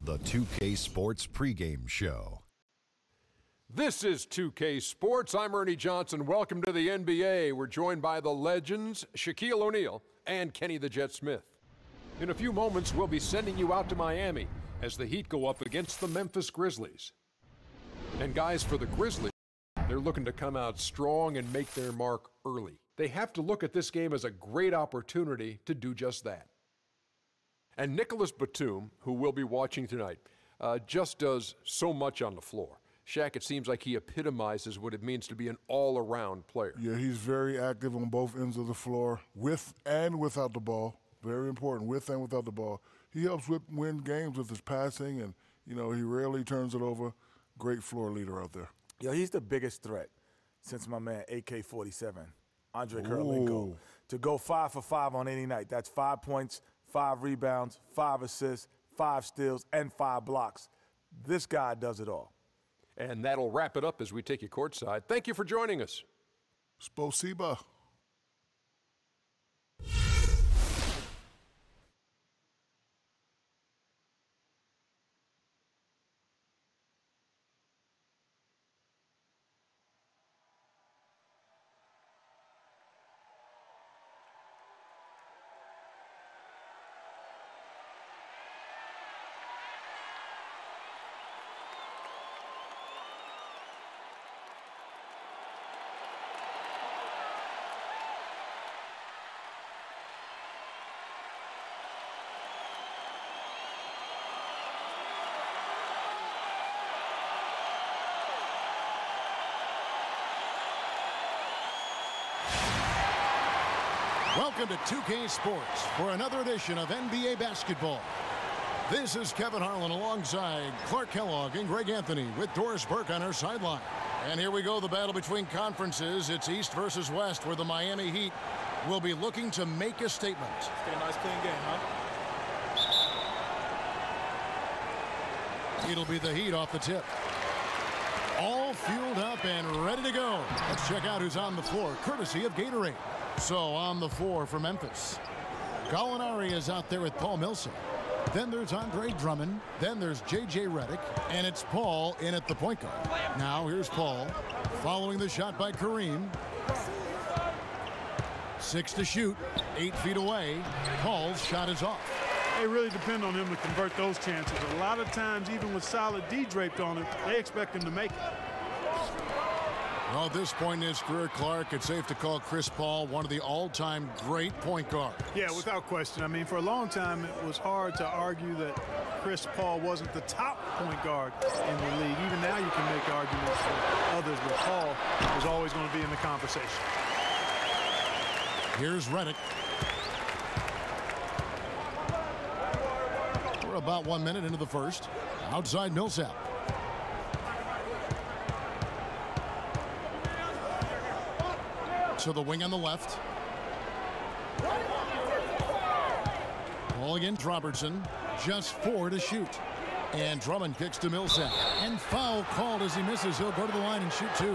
The 2K Sports pregame show. This is 2K Sports. I'm Ernie Johnson. Welcome to the NBA. We're joined by the legends Shaquille O'Neal and Kenny the Jet Smith. In a few moments, we'll be sending you out to Miami as the Heat go up against the Memphis Grizzlies. And guys, for the Grizzlies, they're looking to come out strong and make their mark early. They have to look at this game as a great opportunity to do just that. And Nicholas Batum, who we'll be watching tonight, just does so much on the floor. Shaq, it seems like he epitomizes what it means to be an all-around player. Yeah, he's very active on both ends of the floor, with and without the ball. Very important, with and without the ball. He helps win games with his passing, and, you know, he rarely turns it over. Great floor leader out there. Yeah, he's the biggest threat since my man AK-47, Andre Kirilenko, to go 5 for 5 on any night. That's 5 points, 5 rebounds, 5 assists, 5 steals, and 5 blocks. This guy does it all. And that'll wrap it up as we take you courtside. Thank you for joining us. Spasiba. Welcome to 2K Sports for another edition of NBA basketball. This is Kevin Harlan alongside Clark Kellogg and Greg Anthony with Doris Burke on our sideline. And here we go, the battle between conferences. It's East versus West, where the Miami Heat will be looking to make a statement. It's been a nice clean game, huh? It'll be the Heat off the tip. All fueled up and ready to go. Let's check out who's on the floor, courtesy of Gatorade. So on the floor for Memphis, Gallinari is out there with Paul Millsap. Then there's Andre Drummond. Then there's J.J. Redick. And it's Paul in at the point guard. Now here's Paul following the shot by Kareem. 6 to shoot, 8 feet away. Paul's shot is off. They really depend on him to convert those chances. A lot of times, even with solid D draped on him, they expect him to make it. Well, at this point in his career, Clark, it's safe to call Chris Paul one of the all-time great point guards. Yeah, without question. I mean, for a long time, it was hard to argue that Chris Paul wasn't the top point guard in the league. Even now, you can make arguments for others, but Paul is always going to be in the conversation. Here's Redick. We're about 1 minute into the first. Outside Millsap. To the wing on the left. Ball against Robertson. Just 4 to shoot. And Drummond kicks to Millsap. And foul called as he misses. He'll go to the line and shoot 2.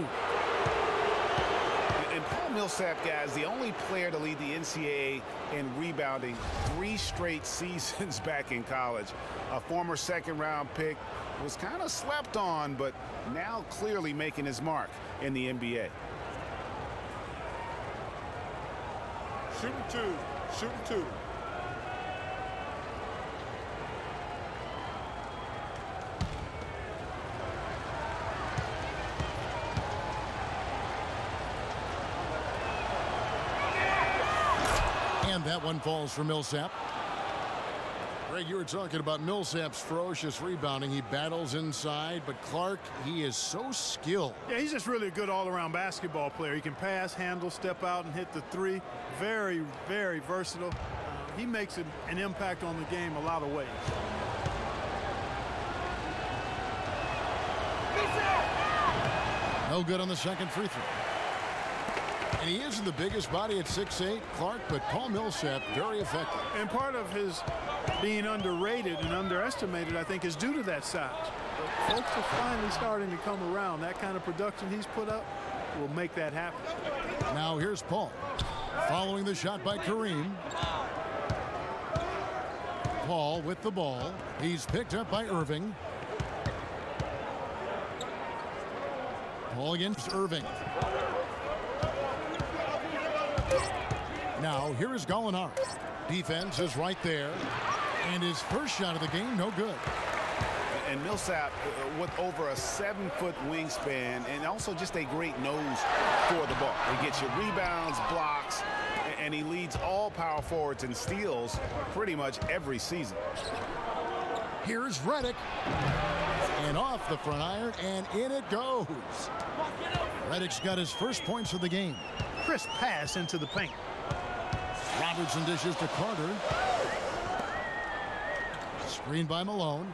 And Paul Millsap, guys, the only player to lead the NCAA in rebounding 3 straight seasons back in college. A former second-round pick, was kind of slept on, but now clearly making his mark in the NBA. Shooting 2. Shooting 2. And that one falls for Millsap. Greg, you were talking about Millsap's ferocious rebounding. He battles inside, but Clark, he is so skilled. Yeah, he's just really a good all-around basketball player. He can pass, handle, step out, and hit the 3. Very, very versatile. He makes an impact on the game a lot of ways. No good on the second free throw. And he isn't the biggest body at 6'8", Clark, but Paul Millsap, very effective. And part of his being underrated and underestimated, I think, is due to that size. But folks are finally starting to come around. That kind of production he's put up will make that happen. Now here's Paul. Following the shot by Kareem. Paul with the ball. He's picked up by Irving. Paul against Irving. Now here is Gallinari. Defense is right there. And his first shot of the game, no good. And Millsap with over a 7-foot wingspan and also just a great nose for the ball. He gets you rebounds, blocks, and he leads all power forwards in steals pretty much every season. Here's Redick. And off the front iron, and in it goes. Redick's got his first points of the game. Crisp pass into the paint. Robertson dishes to Carter. Screened by Malone.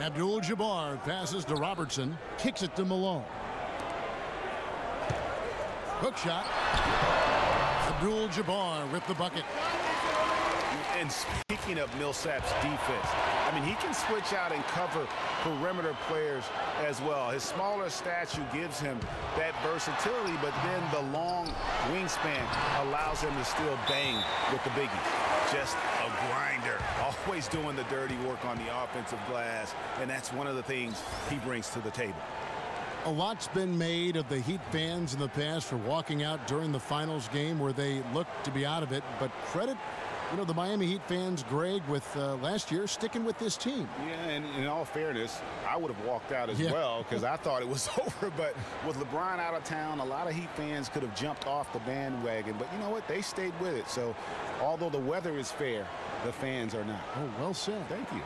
Abdul-Jabbar passes to Robertson. Kicks it to Malone. Hook shot. Abdul-Jabbar with the bucket. And speaking of Millsap's defense, I mean, he can switch out and cover perimeter players as well. His smaller stature gives him that versatility, but then the long wingspan allows him to still bang with the biggies. Just a grinder, always doing the dirty work on the offensive glass, and that's one of the things he brings to the table. A lot's been made of the Heat fans in the past for walking out during the finals game where they looked to be out of it, but credit, you know, the Miami Heat fans, Greg, with last year sticking with this team. Yeah, and in all fairness, I would have walked out as well because I thought it was over. But with LeBron out of town, a lot of Heat fans could have jumped off the bandwagon. But you know what? They stayed with it. So although the weather is fair, the fans are not. Oh, well said. Thank you.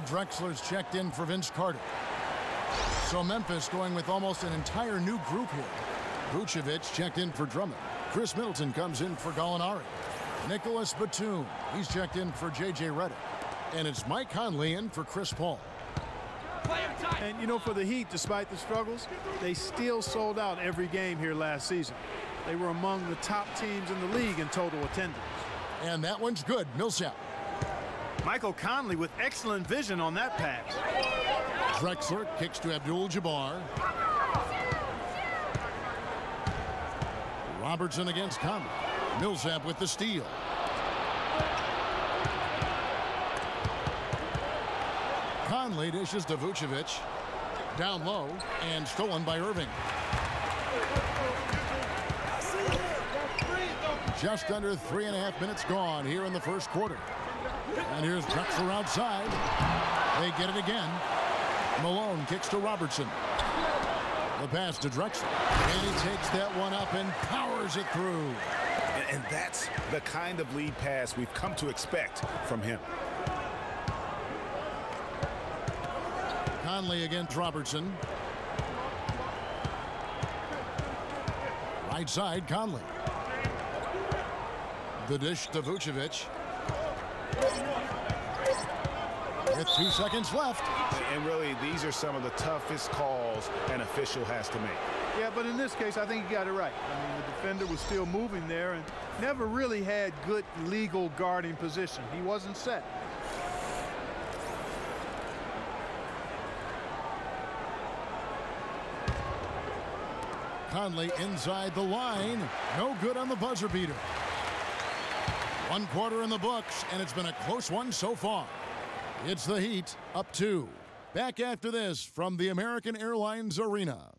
Drexler's checked in for Vince Carter. So Memphis going with almost an entire new group here. Vucevic checked in for Drummond. Chris Middleton comes in for Gallinari. Nicholas Batum, he's checked in for J.J. Redick. And it's Mike Conley in for Chris Paul. And, you know, for the Heat, despite the struggles, they still sold out every game here last season. They were among the top teams in the league in total attendance. And that one's good. Millsap. Michael Conley with excellent vision on that pass. Drexler kicks to Abdul-Jabbar. Robertson against Conley. Millsap with the steal. Conley dishes to Vucevic. Down low and stolen by Irving. Just under 3.5 minutes gone here in the first quarter. And here's Drexler outside. They get it again. Malone kicks to Robertson. The pass to Drexler. And he takes that one up and powers it through. And that's the kind of lead pass we've come to expect from him. Conley against Robertson. Right side, Conley. The dish to Vucevic. With 2 seconds left. And really, these are some of the toughest calls an official has to make. Yeah, but in this case, I think he got it right. I mean, the defender was still moving there and never really had good legal guarding position. He wasn't set. Conley inside the line. No good on the buzzer beater. 1 quarter in the books, and it's been a close one so far. It's the Heat up 2. Back after this from the American Airlines Arena.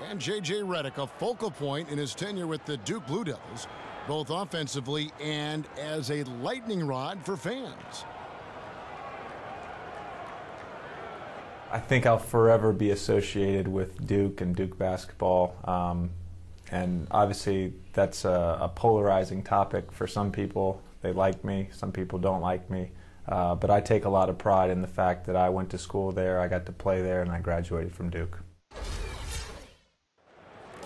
And J.J. Redick, a focal point in his tenure with the Duke Blue Devils, both offensively and as a lightning rod for fans. I think I'll forever be associated with Duke and Duke basketball. And obviously that's a polarizing topic for some people. They like me, some people don't like me. But I take a lot of pride in the fact that I went to school there, I got to play there, and I graduated from Duke.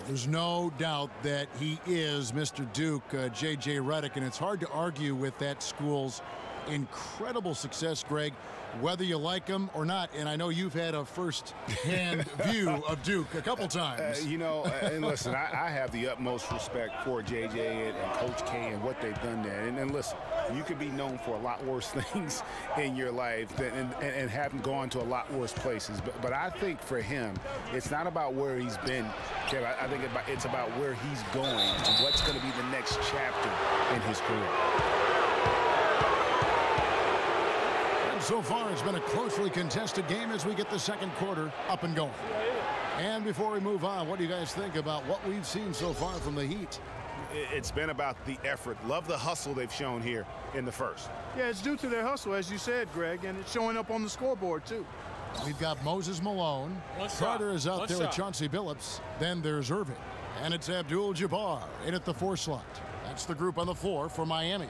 There's no doubt that he is Mr. Duke, J.J. Redick, and it's hard to argue with that school's incredible success, Greg, whether you like him or not. And I know you've had a first-hand view of Duke a couple times. You know, and listen, I have the utmost respect for J.J. and Coach K and what they've done there. And listen, you could be known for a lot worse things in your life and haven't gone to a lot worse places. But I think for him, it's not about where he's been, Kevin. I think it's about where he's going and what's going to be the next chapter in his career. So far, it's been a closely contested game as we get the second quarter up and going. And before we move on, what do you guys think about what we've seen so far from the Heat? It's been about the effort. Love the hustle they've shown here in the first. Yeah, it's due to their hustle, as you said, Greg, and it's showing up on the scoreboard, too. We've got Moses Malone. Carter is out there with Chauncey Billups. Then there's Irving. And it's Abdul-Jabbar in at the 4 slot. That's the group on the floor for Miami.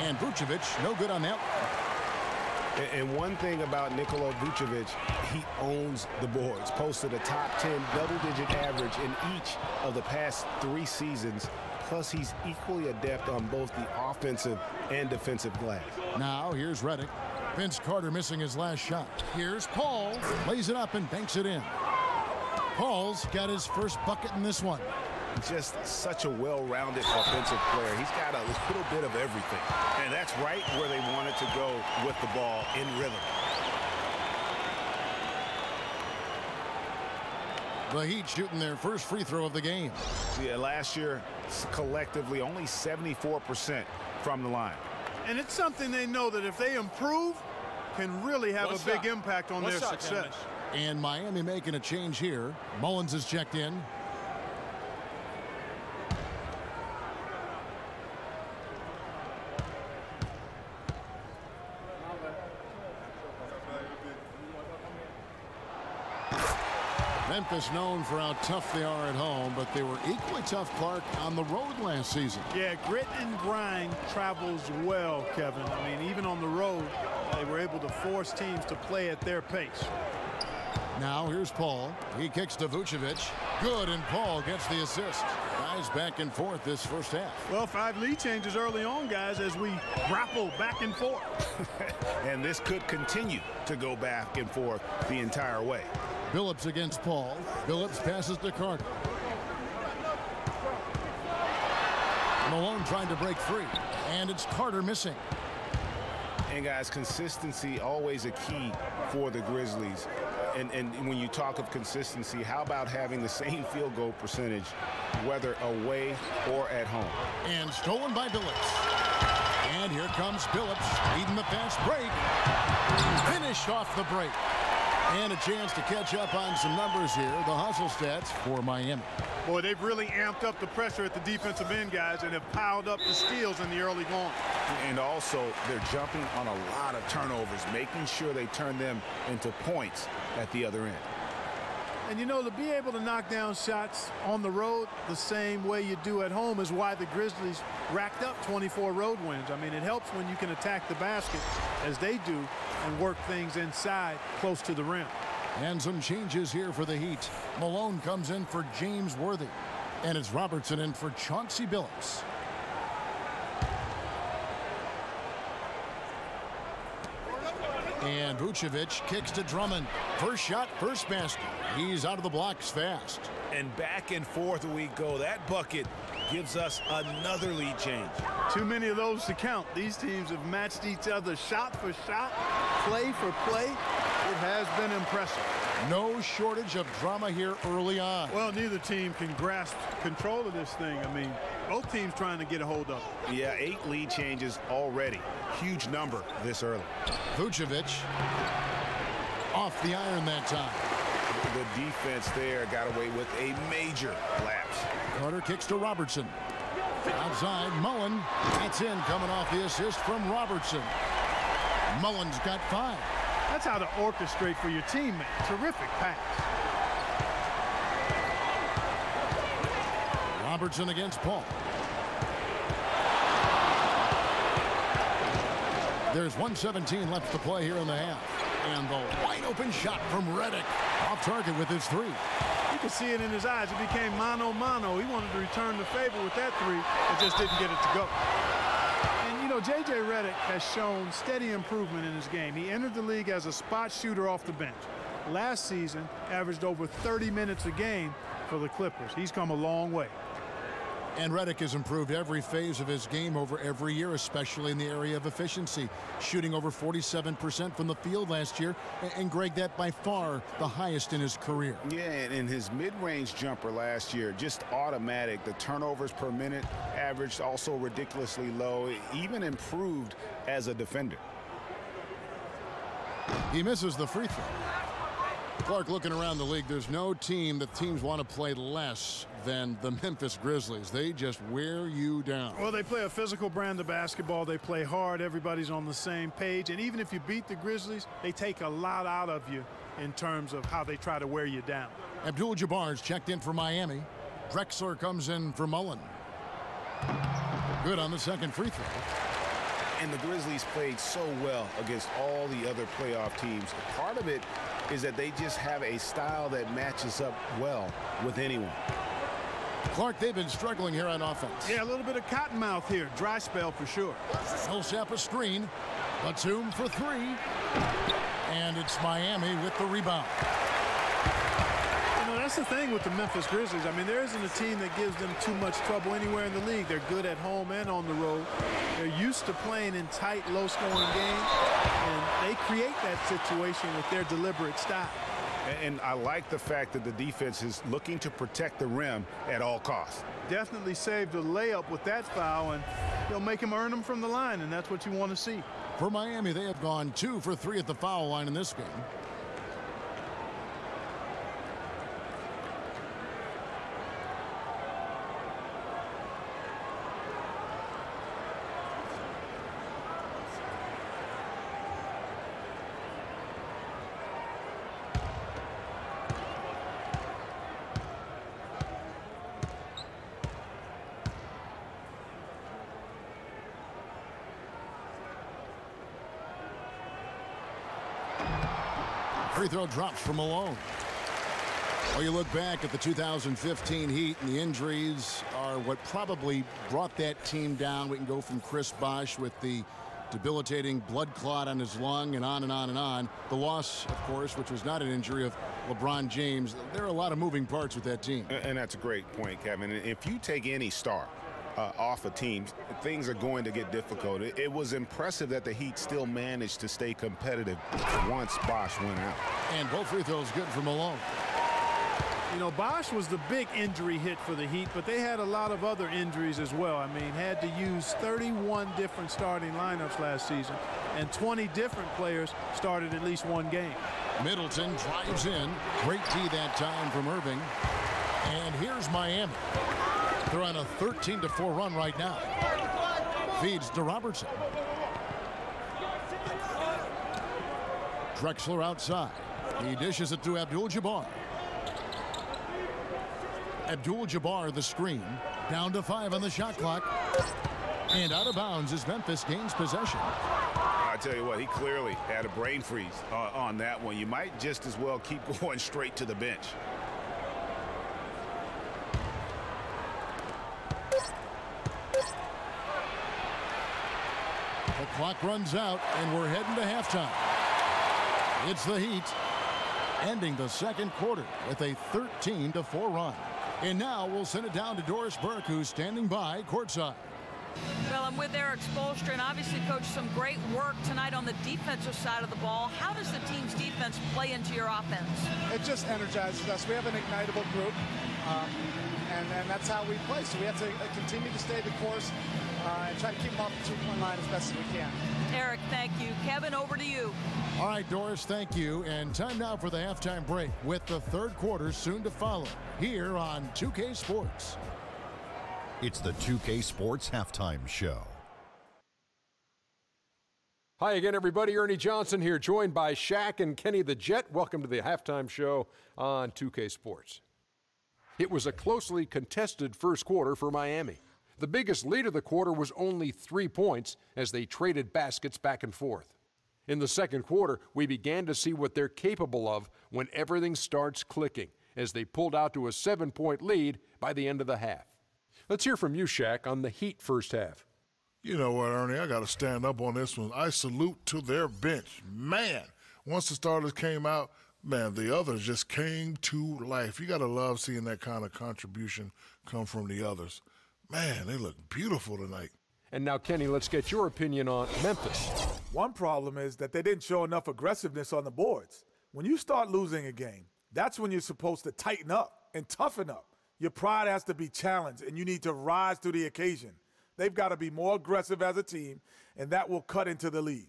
And Vucevic, no good on that one. And one thing about Nikola Vucevic, he owns the boards. Posted a top 10 double-digit average in each of the past 3 seasons. Plus, he's equally adept on both the offensive and defensive glass. Now, here's Redick. Vince Carter missing his last shot. Here's Paul. Lays it up and banks it in. Paul's got his first bucket in this one. Just such a well-rounded offensive player. He's got a little bit of everything. And that's right where they wanted to go with the ball in rhythm. The Heat shooting their first free throw of the game. Yeah, last year, collectively, only 74% from the line. And it's something they know that if they improve, can really have a big impact on their success. And Miami making a change here. Mullins is checked in. Memphis known for how tough they are at home, but they were equally tough, Clark, on the road last season. Yeah, grit and grind travels well, Kevin. I mean, even on the road, they were able to force teams to play at their pace. Now here's Paul. He kicks to Vucevic. Good, and Paul gets the assist. Guys back and forth this first half. Well, 5 lead changes early on, guys, as we grapple back and forth. And this could continue to go back and forth the entire way. Billups against Paul. Billups passes to Carter. Malone trying to break free, and it's Carter missing. And guys, consistency always a key for the Grizzlies. And when you talk of consistency, how about having the same field goal percentage, whether away or at home? And stolen by Billups. And here comes Billups, leading the fast break. Finished off the break. And a chance to catch up on some numbers here. The hustle stats for Miami. Boy, they've really amped up the pressure at the defensive end, guys, and have piled up the steals in the early going. And also, they're jumping on a lot of turnovers, making sure they turn them into points at the other end. And, you know, to be able to knock down shots on the road the same way you do at home is why the Grizzlies racked up 24 road wins. I mean, it helps when you can attack the basket, as they do, and work things inside close to the rim. And some changes here for the Heat. Malone comes in for James Worthy. And it's Robertson in for Chauncey Billups. And Vucevic kicks to Drummond. First shot, first basket. He's out of the blocks fast. And back and forth we go. That bucket gives us another lead change. Too many of those to count. These teams have matched each other shot for shot, play for play. It has been impressive. No shortage of drama here early on. Well, neither team can grasp control of this thing. I mean, both teams trying to get a hold of it. Yeah, 8 lead changes already. Huge number this early. Vucevic off the iron that time. The defense there got away with a major lapse. Carter kicks to Robertson. Outside, Mullen. That's in, coming off the assist from Robertson. Mullen's got 5. That's how to orchestrate for your teammate. Terrific pass. Robertson against Paul. There's 1:17 left to play here in the half. And the wide open shot from Redick. Off target with his three. You can see it in his eyes. It became mano-mano. He wanted to return the favor with that three, but just didn't get it to go. And, you know, J.J. Redick has shown steady improvement in his game. He entered the league as a spot shooter off the bench. Last season, averaged over 30 minutes a game for the Clippers. He's come a long way. And Redick has improved every phase of his game over every year, especially in the area of efficiency, shooting over 47% from the field last year. And Greg, that by far the highest in his career. Yeah, and his mid-range jumper last year, just automatic. The turnovers per minute averaged also ridiculously low, even improved as a defender. He misses the free throw. Clark, looking around the league, there's no team that teams want to play less than the Memphis Grizzlies. They just wear you down. Well, they play a physical brand of basketball. They play hard. Everybody's on the same page. And even if you beat the Grizzlies, they take a lot out of you in terms of how they try to wear you down. Abdul-Jabbar's checked in for Miami. Drexler comes in for Mullen. Good on the second free throw. And the Grizzlies played so well against all the other playoff teams. Part of it is that they just have a style that matches up well with anyone. Clark, they've been struggling here on offense. Yeah, a little bit of cottonmouth here. Dry spell for sure. Millsap a screen. Batum for three. And it's Miami with the rebound. You know, that's the thing with the Memphis Grizzlies. I mean, there isn't a team that gives them too much trouble anywhere in the league. They're good at home and on the road. They're used to playing in tight, low-scoring games, and they create that situation with their deliberate style. And I like the fact that the defense is looking to protect the rim at all costs. Definitely saved a layup with that foul, and they'll make him earn them from the line, and that's what you want to see. For Miami, they have gone 2 for 3 at the foul line in this game. Free throw drops from Malone. Well, you look back at the 2015 Heat, and the injuries are what probably brought that team down. We can go from Chris Bosh with the debilitating blood clot on his lung and on and on and on. The loss, of course, which was not an injury, of LeBron James. There are a lot of moving parts with that team. And that's a great point, Kevin. If you take any star off of teams, things are going to get difficult. It was impressive that the Heat still managed to stay competitive once Bosh went out. And both free throws good for Malone. You know, Bosh was the big injury hit for the Heat, but they had a lot of other injuries as well. I mean, had to use 31 different starting lineups last season, and 20 different players started at least one game. Middleton drives in. Great D that time from Irving. And here's Miami. They're on a 13-4 run right now. Feeds to Robertson. Drexler outside. He dishes it to Abdul-Jabbar. Abdul-Jabbar the screen. Down to 5 on the shot clock. And out of bounds as Memphis gains possession. I tell you what, he clearly had a brain freeze on that one. You might just as well keep going straight to the bench. The clock runs out, and we're heading to halftime. It's the Heat ending the second quarter with a 13-4 run. And now we'll send it down to Doris Burke, who's standing by courtside. Well, I'm with Eric Spoelstra, and obviously, Coach, some great work tonight on the defensive side of the ball. How does the team's defense play into your offense? It just energizes us. We have an ignitable group, and that's how we play. So we have to continue to stay the course and try to keep them off the two-point line as best as we can. Eric, thank you. Kevin, over to you. All right, Doris, thank you. And time now for the halftime break with the third quarter soon to follow here on 2K Sports. It's the 2K Sports Halftime Show. Hi again, everybody. Ernie Johnson here, joined by Shaq and Kenny the Jet. Welcome to the halftime show on 2K Sports. It was a closely contested first quarter for Miami. The biggest lead of the quarter was only 3 points as they traded baskets back and forth. In the second quarter, we began to see what they're capable of when everything starts clicking, as they pulled out to a 7-point lead by the end of the half. Let's hear from you, Shaq, on the Heat first half. You know what, Ernie, I got to stand up on this one. I salute to their bench. Man, once the starters came out, man, the others just came to life. You got to love seeing that kind of contribution come from the others. Man, they look beautiful tonight. And now, Kenny, let's get your opinion on Memphis. One problem is that they didn't show enough aggressiveness on the boards. When you start losing a game, that's when you're supposed to tighten up and toughen up. Your pride has to be challenged, and you need to rise to the occasion. They've got to be more aggressive as a team, and that will cut into the lead.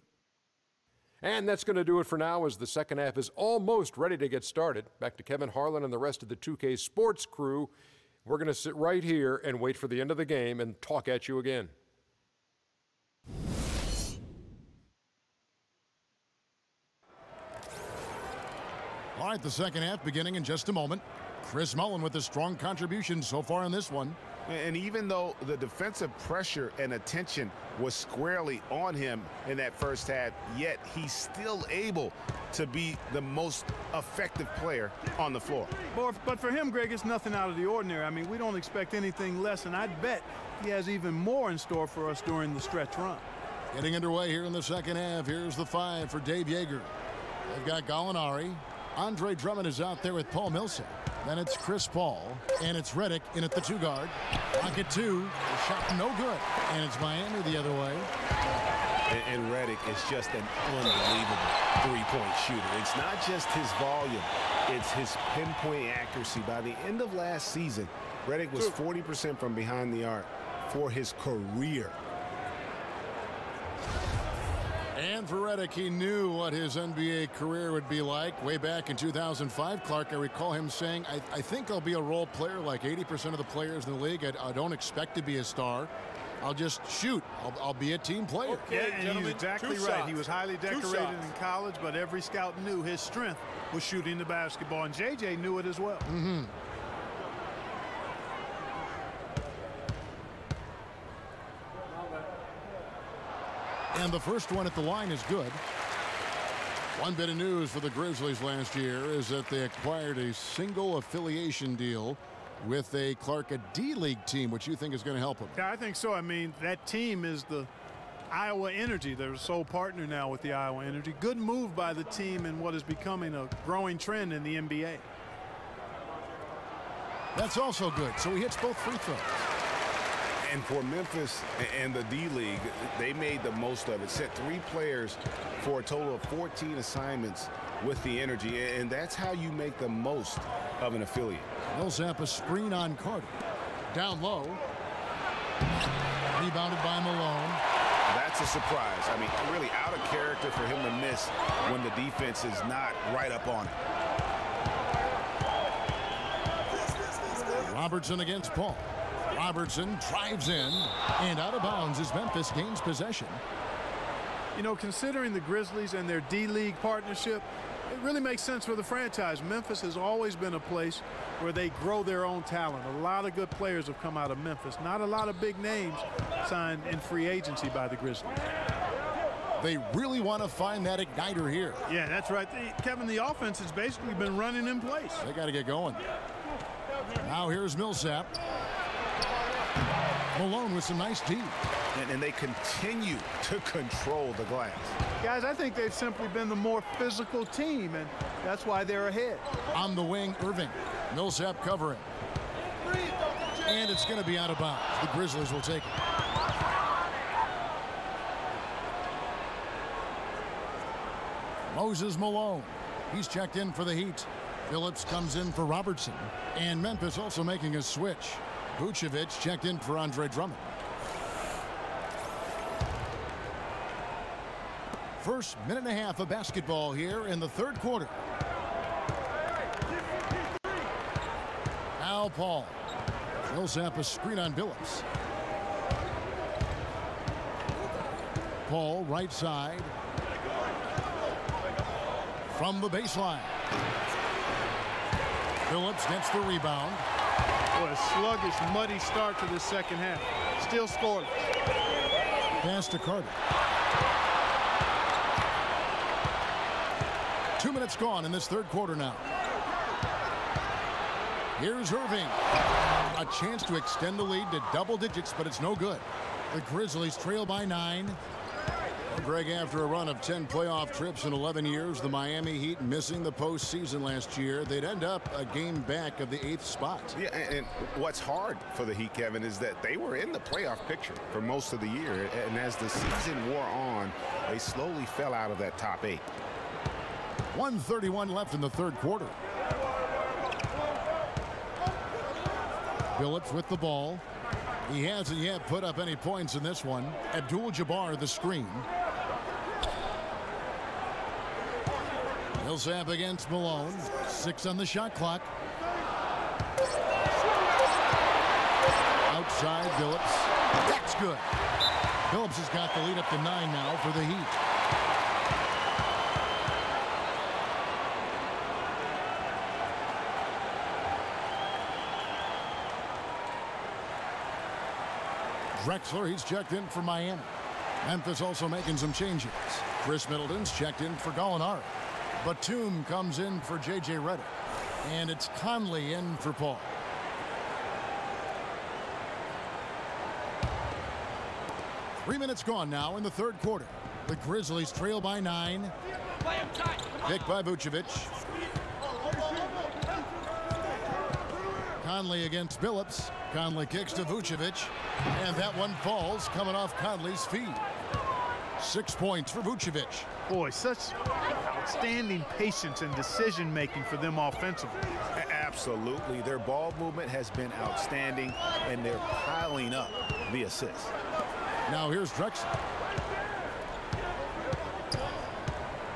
And that's going to do it for now, as the second half is almost ready to get started. Back to Kevin Harlan and the rest of the 2K Sports crew. We're going to sit right here and wait for the end of the game and talk at you again. All right, the second half beginning in just a moment. Chris Mullin with a strong contribution so far in this one. And even though the defensive pressure and attention was squarely on him in that first half, yet he's still able to be the most effective player on the floor. But for him, Greg, it's nothing out of the ordinary. I mean, we don't expect anything less, and I'd bet he has even more in store for us during the stretch run. Getting underway here in the second half. Here's the 5 for Dave Yeager. They've got Gallinari. Andre Drummond is out there with Paul Millsap. Then it's Chris Paul, and it's Redick in at the 2 guard. Pocket 2, the shot no good, and it's Miami the other way. And Redick is just an unbelievable three-point shooter. It's not just his volume, it's his pinpoint accuracy. By the end of last season, Redick was 40% from behind the arc for his career. And for Redick, he knew what his NBA career would be like. Way back in 2005, Clark, I recall him saying, I think I'll be a role player like 80% of the players in the league. I don't expect to be a star. I'll just shoot. I'll be a team player. Okay, yeah, and he's exactly right. He was highly decorated in college, but every scout knew his strength was shooting the basketball, and JJ knew it as well. Mm-hmm. And the first one at the line is good. One bit of news for the Grizzlies last year is that they acquired a single affiliation deal with a Clark, a D-League team, which you think is going to help them. Yeah, I think so. I mean, that team is the Iowa Energy. They're a sole partner now with the Iowa Energy. Good move by the team in what is becoming a growing trend in the NBA. That's also good. So he hits both free throws. And for Memphis and the D-League, they made the most of it. Set 3 players for a total of 14 assignments with the Energy, and that's how you make the most of an affiliate. Millsap a screen on Carter. Down low. Rebounded by Malone. That's a surprise. I mean, really out of character for him to miss when the defense is not right up on it. Robertson against Paul. Robertson drives in, and out of bounds as Memphis gains possession. You know, considering the Grizzlies and their D-League partnership, it really makes sense for the franchise. Memphis has always been a place where they grow their own talent. A lot of good players have come out of Memphis. Not a lot of big names signed in free agency by the Grizzlies. They really want to find that igniter here. Yeah, that's right. Kevin, the offense has basically been running in place. They got to get going. Now here's Millsap. Malone with some nice D. And they continue to control the glass. Guys, I think they've simply been the more physical team, and that's why they're ahead. On the wing, Irving. Millsap covering. And it's going to be out of bounds. The Grizzlies will take it. Moses Malone. He's checked in for the Heat. Phillips comes in for Robertson. And Memphis also making a switch. Vucevic checked in for Andre Drummond. First minute and a half of basketball here in the third quarter. Now Paul. Millsap a screen on Billups. Paul, right side. From the baseline. Phillips gets the rebound. Boy, a sluggish, muddy start to the second half. Still scoreless. Pass to Carter. 2 minutes gone in this third quarter now. Here's Irving. A chance to extend the lead to double digits, but it's no good. The Grizzlies trail by 9. Greg, after a run of 10 playoff trips in 11 years, the Miami Heat missing the postseason last year, they'd end up a game back of the 8th spot. Yeah, and what's hard for the Heat, Kevin, is that they were in the playoff picture for most of the year, and as the season wore on, they slowly fell out of that top 8. 1:31 left in the third quarter. Phillips with the ball. He hasn't yet put up any points in this one. Abdul-Jabbar the screen. Millsap against Malone. 6 on the shot clock. Outside Phillips. That's good. Phillips has got the lead up to 9 now for the Heat. Drexler, he's checked in for Miami. Memphis also making some changes. Chris Middleton's checked in for Gallinari. Batum comes in for J.J. Redick. And it's Conley in for Paul. Three minutes gone now in the third quarter. The Grizzlies trail by 9. Picked by Vucevic. Conley against Phillips. Conley kicks to Vucevic. And that one falls, coming off Conley's feet. 6 points for Vucevic. Boy, such outstanding patience and decision-making for them offensively. Absolutely. Their ball movement has been outstanding, and they're piling up the assists. Now here's Drexler.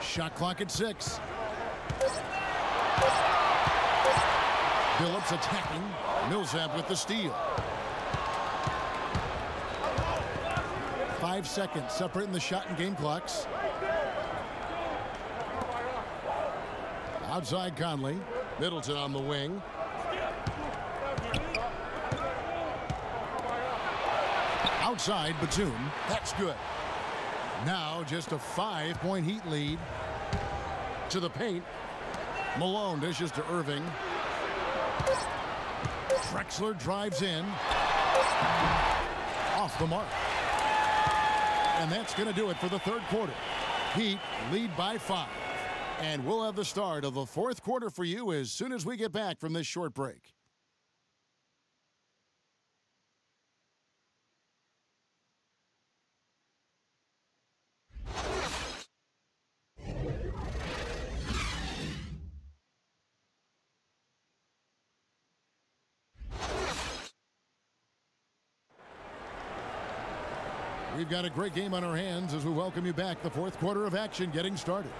Shot clock at 6. Phillips attacking. Millsap with the steal. 5 seconds separating the shot and game clocks. Outside Conley. Middleton on the wing. Outside Batum. That's good. Now just a 5-point Heat lead. To the paint. Malone dishes to Irving. Drexler drives in. Off the mark. And that's going to do it for the third quarter. Heat lead by 5. And we'll have the start of the fourth quarter for you as soon as we get back from this short break. We've got a great game on our hands as we welcome you back. The fourth quarter of action getting started.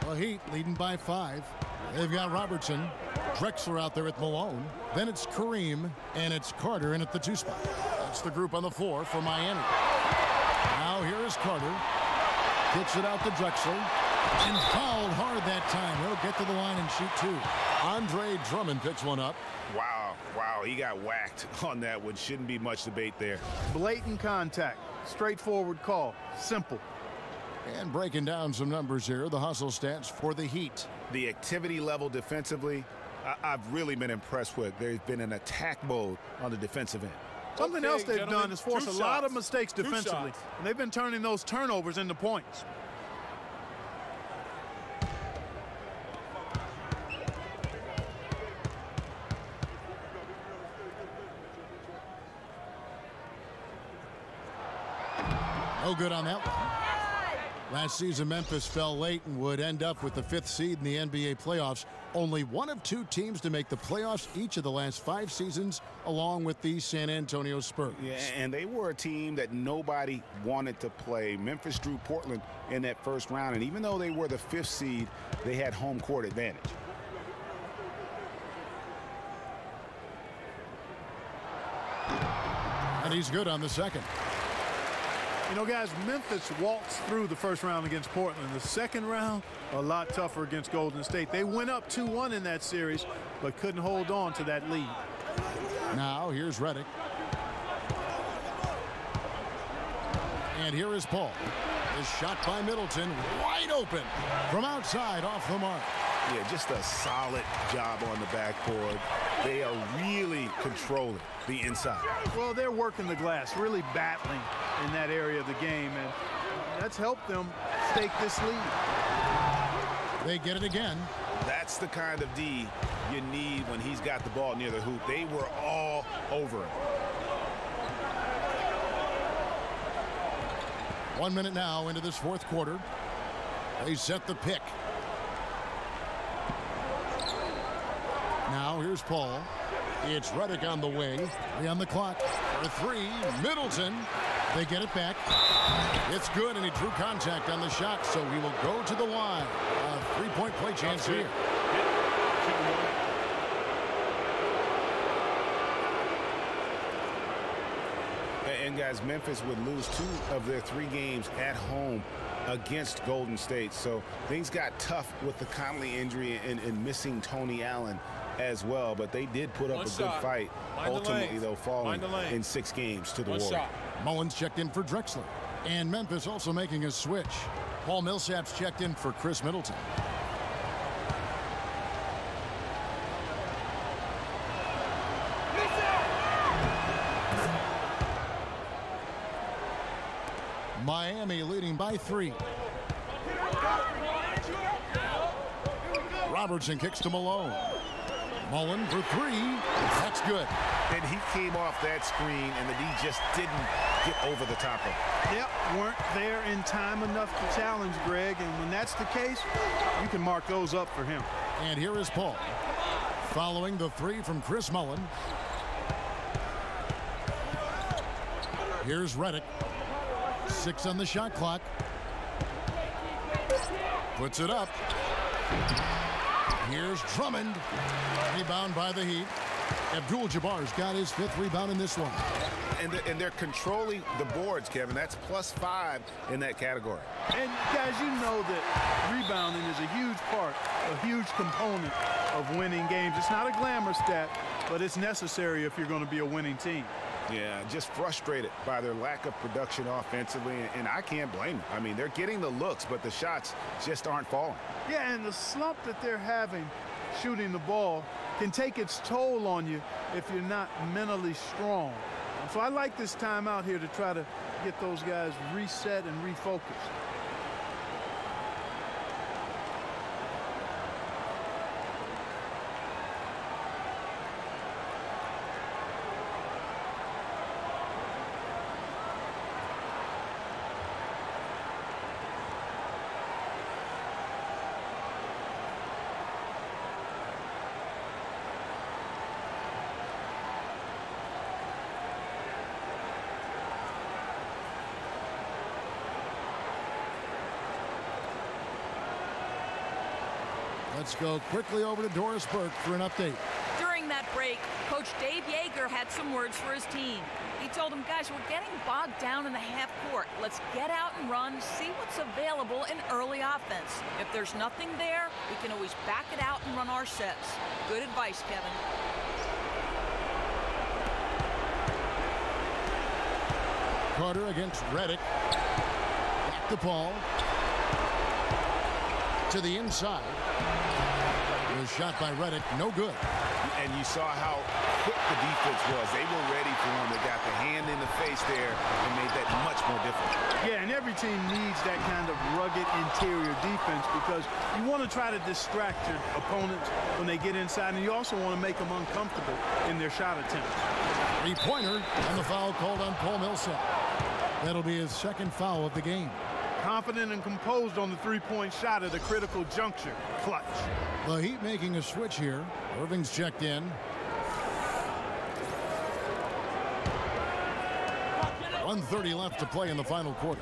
The Heat leading by 5. They've got Robertson. Drexler out there with Malone. Then it's Kareem, and it's Carter in at the 2 spot. That's the group on the floor for Miami. Now here is Carter. Kicks it out to Drexler. And fouled hard that time. He'll get to the line and shoot 2. Andre Drummond picks one up. Wow, he got whacked on that one. Shouldn't be much debate there. Blatant contact. Straightforward call. Simple. And breaking down some numbers here, the hustle stats for the Heat. The activity level defensively, I've really been impressed with. There's been an attack mode on the defensive end. Something else they've done is force a lot of mistakes defensively, and they've been turning those turnovers into points. No good on that one. Last season, Memphis fell late and would end up with the 5th seed in the NBA playoffs. Only one of two teams to make the playoffs each of the last 5 seasons, along with the San Antonio Spurs. Yeah, and they were a team that nobody wanted to play. Memphis drew Portland in that first round, and even though they were the 5th seed, they had home court advantage. And he's good on the second. You know, guys, Memphis waltzed through the first round against Portland. The second round, a lot tougher against Golden State. They went up 2-1 in that series, but couldn't hold on to that lead. Now here's Redick. And here is Paul. His shot by Middleton, wide open from outside, off the mark. Yeah, just a solid job on the backboard. They are really controlling the inside. Well, they're working the glass, really battling in that area of the game, and that's helped them stake this lead. They get it again. That's the kind of D you need when he's got the ball near the hoop. They were all over him. 1 minute now into this fourth quarter. They set the pick. Now here's Paul. It's Redick on the wing. 3 on the clock. For 3, Middleton. They get it back. It's good, and he drew contact on the shot, so he will go to the line. A 3-point play chance here. And guys, Memphis would lose 2 of their 3 games at home against Golden State. So things got tough with the Conley injury and missing Tony Allen as well. But they did put up a good fight. Ultimately, though, falling in 6 games to the Warriors. Mullins checked in for Drexler. And Memphis also making a switch. Paul Millsap's checked in for Chris Middleton. Miami leading by 3. Robertson kicks to Malone. Mullen for 3. That's good. And he came off that screen, and the D just didn't get over the top of it. Yep, weren't there in time enough to challenge Greg, and when that's the case, you can mark those up for him. And here is Paul. Following the 3 from Chris Mullen. Here's Redick. 6 on the shot clock. Puts it up. Here's Drummond. Rebound by the Heat. Abdul-Jabbar's got his 5th rebound in this one. And they're controlling the boards, Kevin. That's +5 in that category. And guys, you know that rebounding is a huge part, a huge component of winning games. It's not a glamour stat, but it's necessary if you're going to be a winning team. Yeah, just frustrated by their lack of production offensively, and I can't blame them. I mean, they're getting the looks, but the shots just aren't falling. Yeah, and the slump that they're having shooting the ball can take its toll on you if you're not mentally strong. And so I like this timeout here to try to get those guys reset and refocused. Let's go quickly over to Doris Burke for an update. During that break, Coach Dave Yeager had some words for his team. He told them, guys, we're getting bogged down in the half court. Let's get out and run, see what's available in early offense. If there's nothing there, we can always back it out and run our sets. Good advice, Kevin. Carter against Redick. Back to Paul. To the inside. The shot by Redick, no good. And you saw how quick the defense was. They were ready for him. They got the hand in the face there and made that much more difficult. Yeah, and every team needs that kind of rugged interior defense because you want to try to distract your opponents when they get inside, and you also want to make them uncomfortable in their shot attempts. 3-pointer, and the foul called on Paul Millsap. That'll be his 2nd foul of the game. Confident and composed on the three-point shot at a critical juncture. Clutch. The Heat making a switch here. Irving's checked in. 1:30 left to play in the final quarter.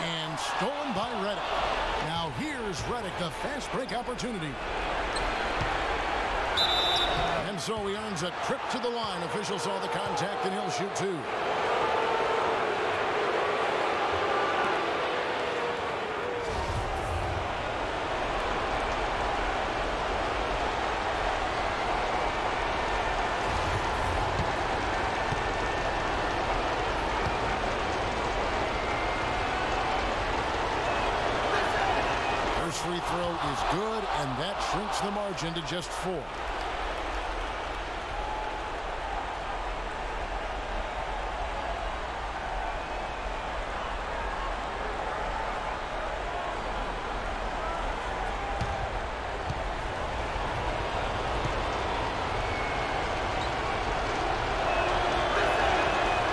And stolen by Redick. Now here's Redick, the fast break opportunity. And so he earns a trip to the line. Official saw the contact, and he'll shoot two. Free throw is good, and that shrinks the margin to just 4.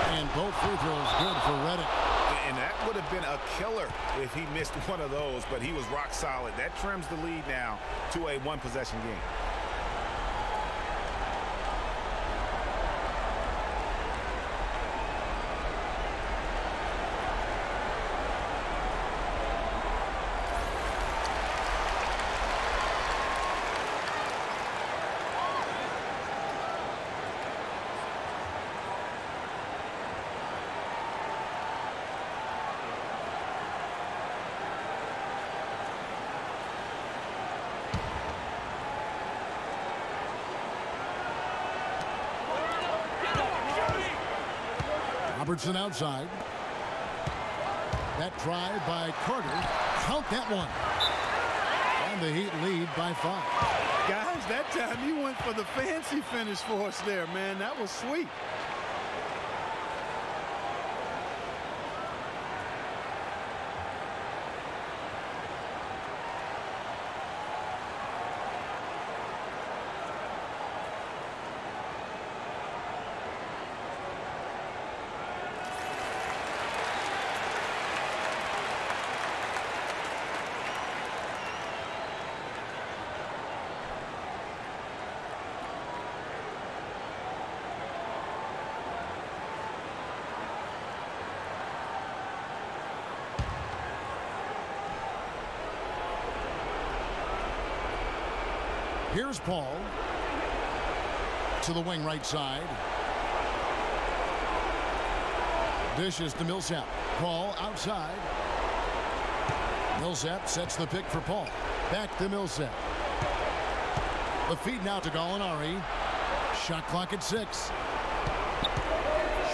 And both free throws good for Redick. And that would have been a killer if he missed one of those, but he was rock solid. That trims the lead now to a one-possession game. Robertson outside. That drive by Carter. Count that one. And the Heat lead by 5. Guys, that time you went for the fancy finish for us there, man. That was sweet. Here's Paul to the wing right side. Dishes to Millsap. Paul outside. Millsap sets the pick for Paul. Back to Millsap. The feed now to Gallinari. Shot clock at 6.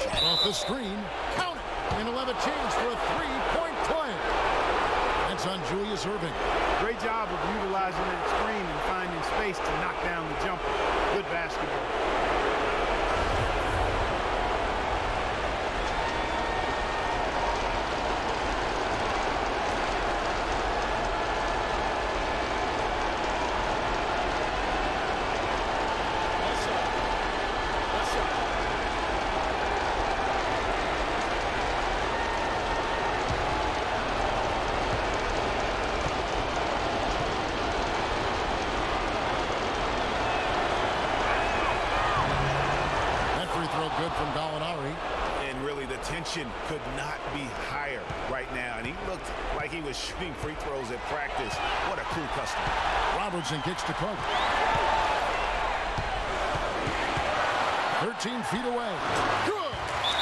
Shot off the screen. Count it. And he'll have a chance for a three-point play. That's on Julius Irving. Great job of utilizing that screen and finding space to knock down the jumper. Good basketball. Good from Gallinari. And really the tension could not be higher right now. And he looked like he was shooting free throws at practice. What a cool customer. Robertson kicks to Carter. 13 feet away. Good.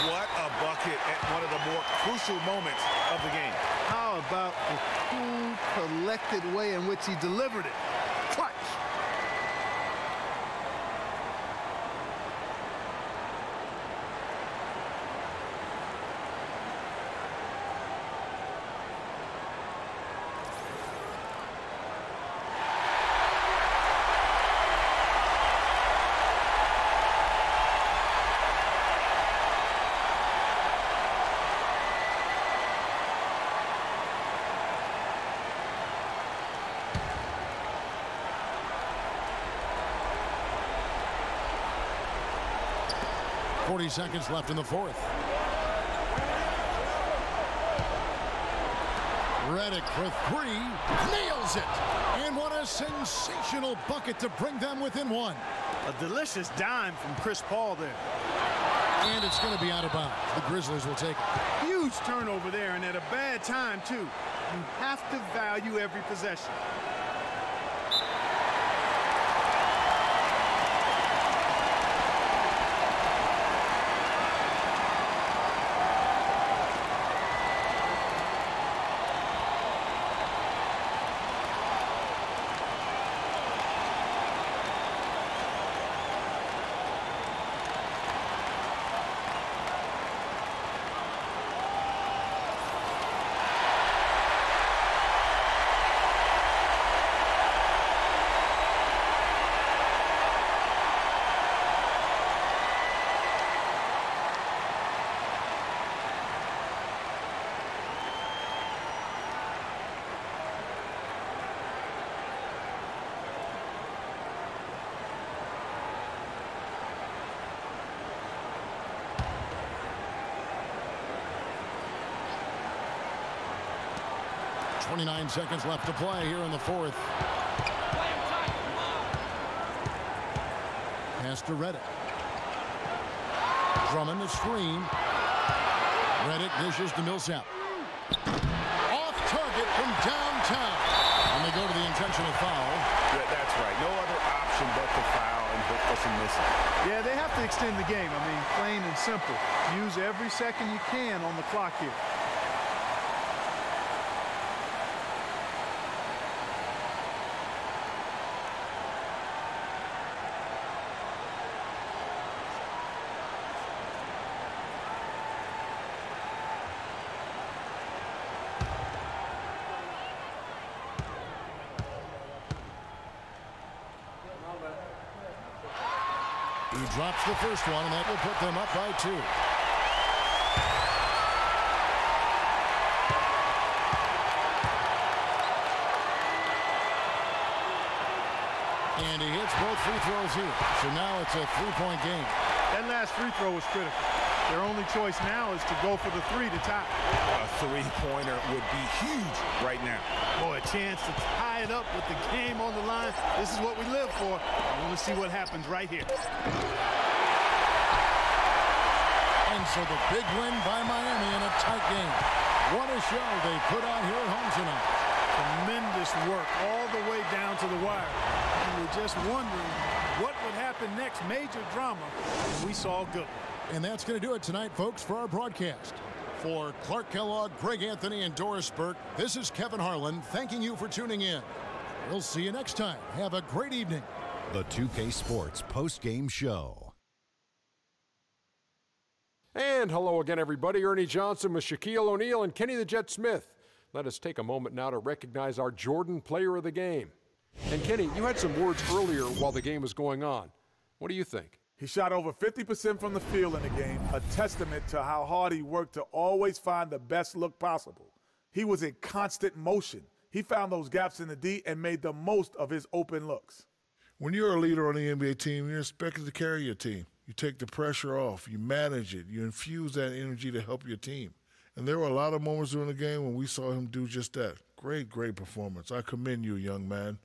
What a bucket at one of the more crucial moments of the game. How about the cool, collected way in which he delivered it? Clutch. .40 seconds left in the fourth. Redick for three, nails it! And what a sensational bucket to bring them within one. A delicious dime from Chris Paul there. And it's going to be out of bounds. The Grizzlies will take it. Huge turnover there, and at a bad time, too. You have to value every possession. .29 seconds left to play here in the fourth. Pass to Redick. Drummond the screen. Redick dishes to Millsap. Off target from downtown. And they go to the intentional foul. Yeah, that's right. No other option but to foul and hopeless and missing. Yeah, they have to extend the game. I mean, plain and simple. Use every second you can on the clock here. He drops the first one, and that will put them up by 2. And he hits both free throws here. So now it's a 3-point game. That last free throw was critical. Their only choice now is to go for the 3 to tie. A three-pointer would be huge right now. Boy, a chance to tie it up with the game on the line. This is what we live for. I want to see what happens right here. And so the big win by Miami in a tight game. What a show they put on here at home tonight. Tremendous work all the way down to the wire. We were just wondering what would happen next. Major drama, and we saw a good one. And that's going to do it tonight, folks, for our broadcast. For Clark Kellogg, Greg Anthony, and Doris Burke, this is Kevin Harlan thanking you for tuning in. We'll see you next time. Have a great evening. The 2K Sports post-game show. And hello again, everybody. Ernie Johnson with Shaquille O'Neal and Kenny the Jet Smith. Let us take a moment now to recognize our Jordan Player of the Game. And Kenny, you had some words earlier while the game was going on. What do you think? He shot over 50% from the field in the game, a testament to how hard he worked to always find the best look possible. He was in constant motion. He found those gaps in the D and made the most of his open looks. When you're a leader on the NBA team, you're expected to carry your team. You take the pressure off. You manage it. You infuse that energy to help your team. And there were a lot of moments during the game when we saw him do just that. Great, great performance. I commend you, young man.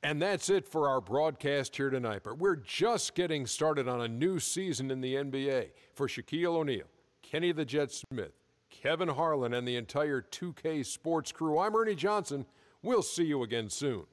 And that's it for our broadcast here tonight. But we're just getting started on a new season in the NBA. For Shaquille O'Neal, Kenny the Jet Smith, Kevin Harlan, and the entire 2K Sports crew, I'm Ernie Johnson. We'll see you again soon.